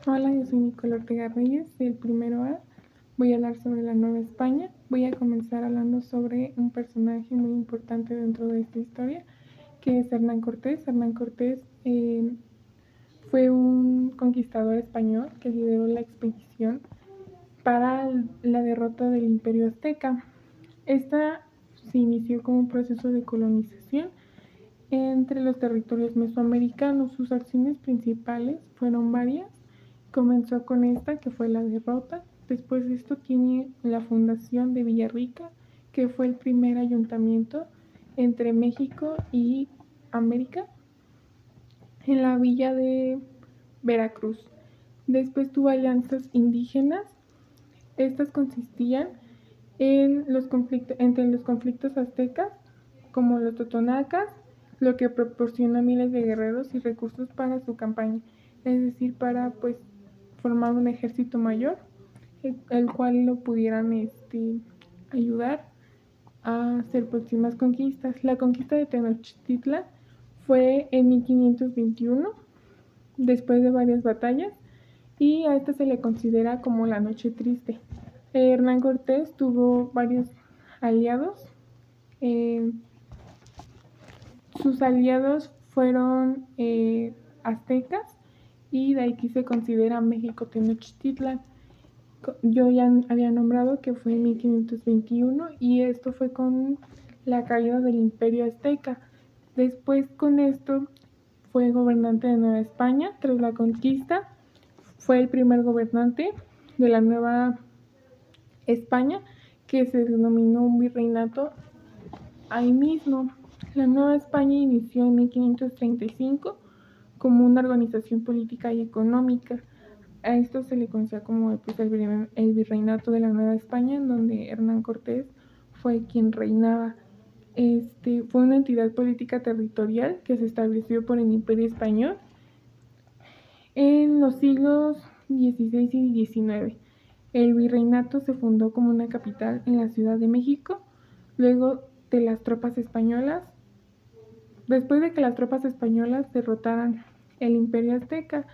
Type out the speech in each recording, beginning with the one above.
Hola, yo soy Nicole Ortega Reyes, del primero A. Voy a hablar sobre la Nueva España. Voy a comenzar hablando sobre un personaje muy importante dentro de esta historia, que es Hernán Cortés. Hernán Cortés fue un conquistador español que lideró la expedición para la derrota del Imperio Azteca. Esta se inició como un proceso de colonización entre los territorios mesoamericanos. Sus acciones principales fueron varias. Comenzó con esta, que fue la derrota. Después de esto tiene la fundación de Villarrica, que fue el primer ayuntamiento entre México y América, en la villa de Veracruz. Después tuvo alianzas indígenas. Estas consistían entre los conflictos aztecas, como los totonacas, lo que proporcionó miles de guerreros y recursos para su campaña, es decir, para formar un ejército mayor, el cual lo pudieran ayudar a hacer próximas conquistas. La conquista de Tenochtitlan fue en 1521, después de varias batallas, y a esta se le considera como la Noche Triste. Hernán Cortés tuvo varios aliados. Eh, Sus aliados fueron aztecas, y de aquí se considera México Tenochtitlan. Yo ya había nombrado que fue en 1521, y esto fue con la caída del Imperio Azteca. Después, con esto, fue gobernante de Nueva España. Tras la conquista, fue el primer gobernante de la Nueva España, que se denominó un virreinato ahí mismo. La Nueva España inició en 1535 como una organización política y económica. A esto se le conocía como el virreinato de la Nueva España, en donde Hernán Cortés fue quien reinaba. Fue una entidad política territorial que se estableció por el Imperio Español en los siglos XVI y XIX. El virreinato se fundó como una capital en la Ciudad de México, luego de las tropas españolas. Después de que las tropas españolas derrotaran el Imperio Azteca,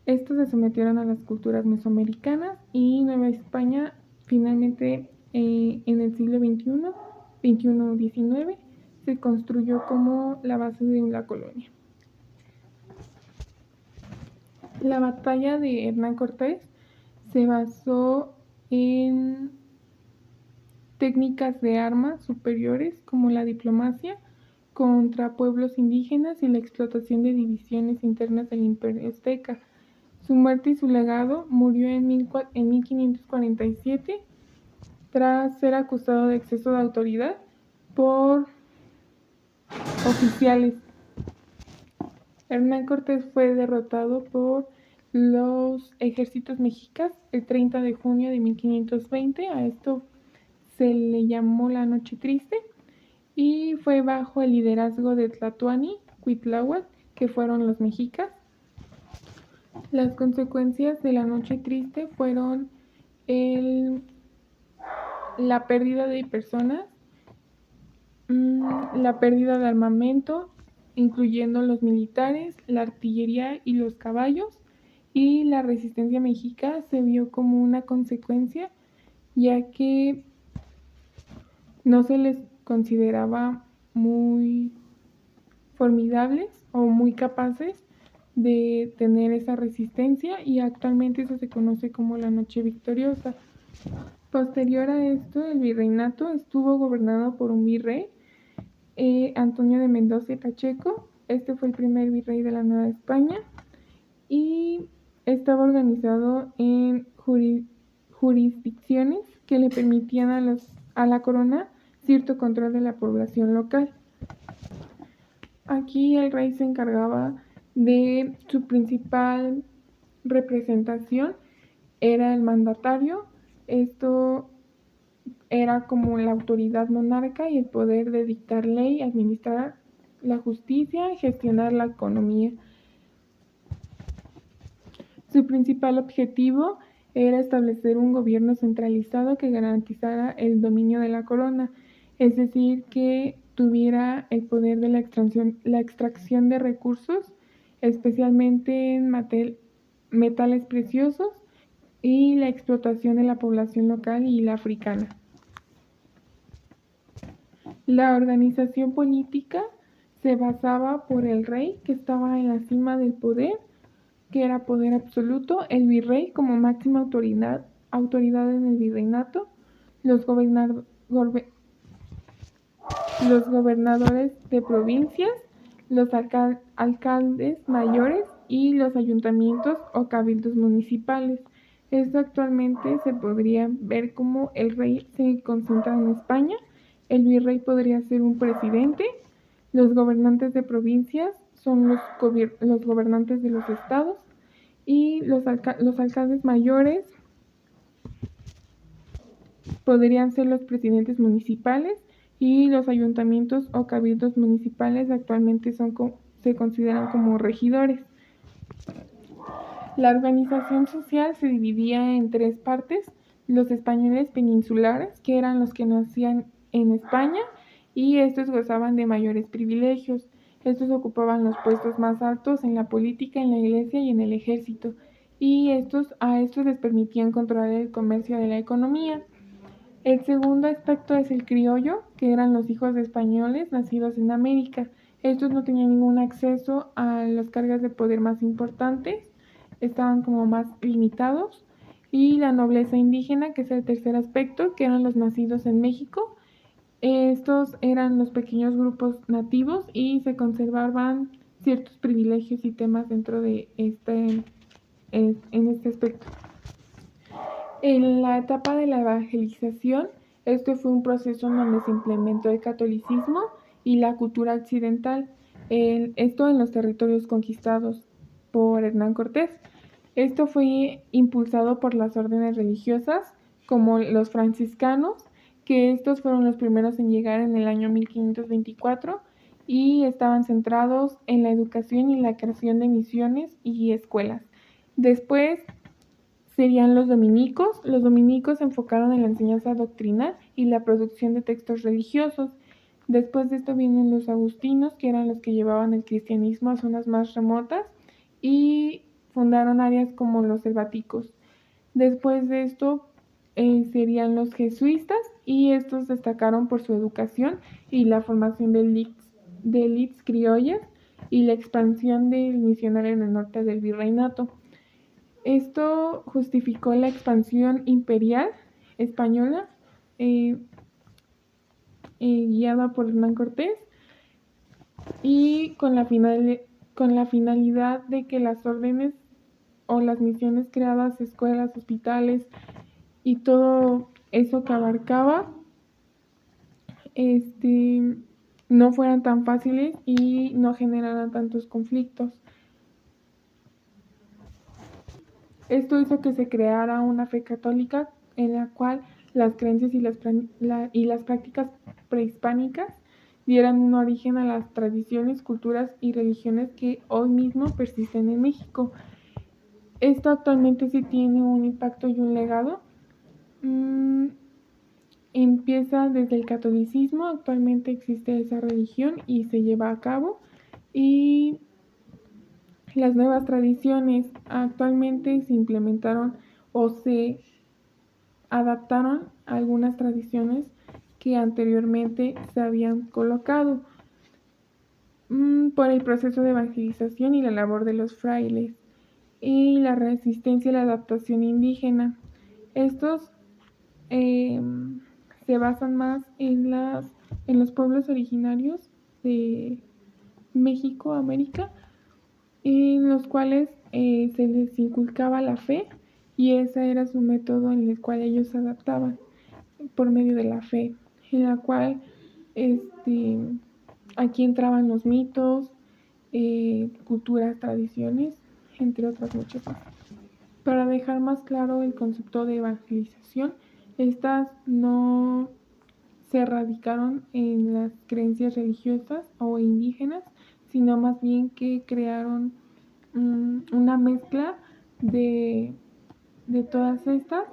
estos se sometieron a las culturas mesoamericanas, y Nueva España finalmente en el siglo XXI-XIX se construyó como la base de la colonia. La batalla de Hernán Cortés se basó en técnicas de armas superiores como la diplomacia contra pueblos indígenas y la explotación de divisiones internas del Imperio Azteca. Su muerte y su legado: murió en 1547 tras ser acusado de exceso de autoridad por oficiales. Hernán Cortés fue derrotado por los ejércitos mexicas el 30 de junio de 1520. A esto se le llamó la Noche Triste, y fue bajo el liderazgo de Tlatoani, Cuitláhuac, que fueron los mexicas. Las consecuencias de la Noche Triste fueron la pérdida de personas, la pérdida de armamento, incluyendo los militares, la artillería y los caballos, y la resistencia mexica se vio como una consecuencia, ya que no se les consideraba muy formidables o muy capaces de tener esa resistencia, y actualmente eso se conoce como la Noche Victoriosa. Posterior a esto, el virreinato estuvo gobernado por un virrey, Antonio de Mendoza y Pacheco. Este fue el primer virrey de la Nueva España, y estaba organizado en jurisdicciones que le permitían a la corona cierto control de la población local. Aquí el rey se encargaba de su principal representación, era el mandatario. Esto era como la autoridad monarca y el poder de dictar ley, administrar la justicia y gestionar la economía. Su principal objetivo era establecer un gobierno centralizado que garantizara el dominio de la corona, es decir, que tuviera el poder de la extracción de recursos, especialmente en metales preciosos y la explotación de la población local y la africana. La organización política se basaba por el rey, que estaba en la cima del poder, que era poder absoluto, el virrey como máxima autoridad en el virreinato, los, los gobernadores de provincias, los alcaldes mayores y los ayuntamientos o cabildos municipales. Esto actualmente se podría ver como el rey se concentra en España, el virrey podría ser un presidente, los gobernantes de provincias son los gobernantes de los estados y los alcaldes mayores podrían ser los presidentes municipales y los ayuntamientos o cabildos municipales actualmente se consideran como regidores. La organización social se dividía en tres partes: los españoles peninsulares, que eran los que nacían en España, y estos gozaban de mayores privilegios. Estos ocupaban los puestos más altos en la política, en la iglesia y en el ejército, y a estos les permitían controlar el comercio de la economía. El segundo aspecto es el criollo, que eran los hijos de españoles nacidos en América. Estos no tenían ningún acceso a las cargas de poder más importantes, estaban como más limitados. Y la nobleza indígena, que es el tercer aspecto, que eran los nacidos en México. Estos eran los pequeños grupos nativos y se conservaban ciertos privilegios y temas dentro de en este aspecto. En la etapa de la evangelización, este fue un proceso en donde se implementó el catolicismo y la cultura occidental, esto en los territorios conquistados por Hernán Cortés. Esto fue impulsado por las órdenes religiosas, como los franciscanos, que estos fueron los primeros en llegar en el año 1524 y estaban centrados en la educación y la creación de misiones y escuelas. Después serían los dominicos. Los dominicos se enfocaron en la enseñanza doctrinal y la producción de textos religiosos. Después de esto vienen los agustinos, que eran los que llevaban el cristianismo a zonas más remotas y fundaron áreas como los selváticos. Después de esto serían los jesuitas, y estos destacaron por su educación y la formación de élites criollas y la expansión del misionario en el norte del virreinato. Esto justificó la expansión imperial española eh, guiada por Hernán Cortés, y con la finalidad de que las órdenes o las misiones creadas, escuelas, hospitales y todo eso que abarcaba, no fueran tan fáciles y no generaran tantos conflictos. Esto hizo que se creara una fe católica en la cual las creencias y las prácticas prehispánicas dieran un origen a las tradiciones, culturas y religiones que hoy mismo persisten en México. Esto actualmente sí tiene un impacto y un legado. Empieza desde el catolicismo, actualmente existe esa religión y se lleva a cabo, y las nuevas tradiciones actualmente se implementaron o se adaptaron a algunas tradiciones que anteriormente se habían colocado por el proceso de evangelización y la labor de los frailes y la resistencia y la adaptación indígena. Estos se basan más en los pueblos originarios de México, América, en los cuales se les inculcaba la fe, y ese era su método en el cual ellos se adaptaban por medio de la fe, en la cual aquí entraban los mitos, culturas, tradiciones, entre otras muchas más. Para dejar más claro el concepto de evangelización, estas no se radicaron en las creencias religiosas o indígenas, sino más bien que crearon una mezcla de todas estas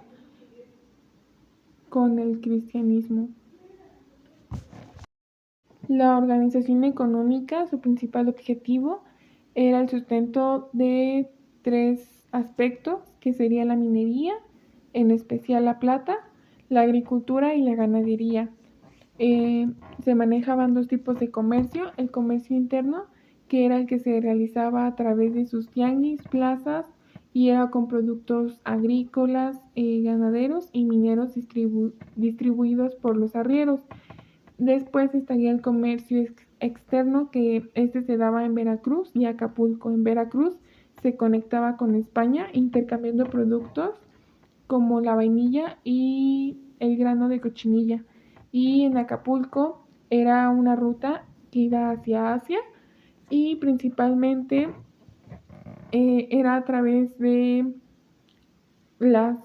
con el cristianismo. La organización económica, su principal objetivo era el sustento de tres aspectos, que sería la minería, en especial la plata, la agricultura y la ganadería. Se manejaban dos tipos de comercio: el comercio interno, que era el que se realizaba a través de sus tianguis, plazas, y era con productos agrícolas, ganaderos y mineros distribuidos por los arrieros. Después estaría el comercio externo, que este se daba en Veracruz y Acapulco. En Veracruz se conectaba con España intercambiando productos como la vainilla y el grano de cochinilla. Y en Acapulco era una ruta que iba hacia Asia, y principalmente era a través de las,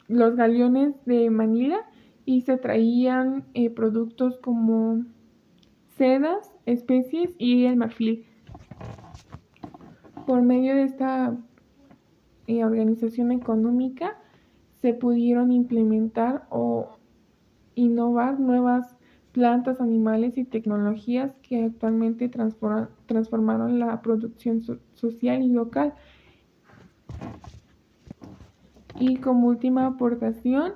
los galeones de Manila, y se traían productos como sedas, especies y el marfil. Por medio de esta organización económica se pudieron implementar o innovar nuevas plantas, animales y tecnologías que actualmente transformaron la producción social y local. Y como última aportación,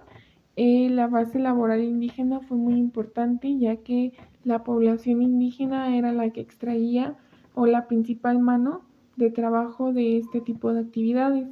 la base laboral indígena fue muy importante, ya que la población indígena era la que extraía, o la principal mano de trabajo de este tipo de actividades.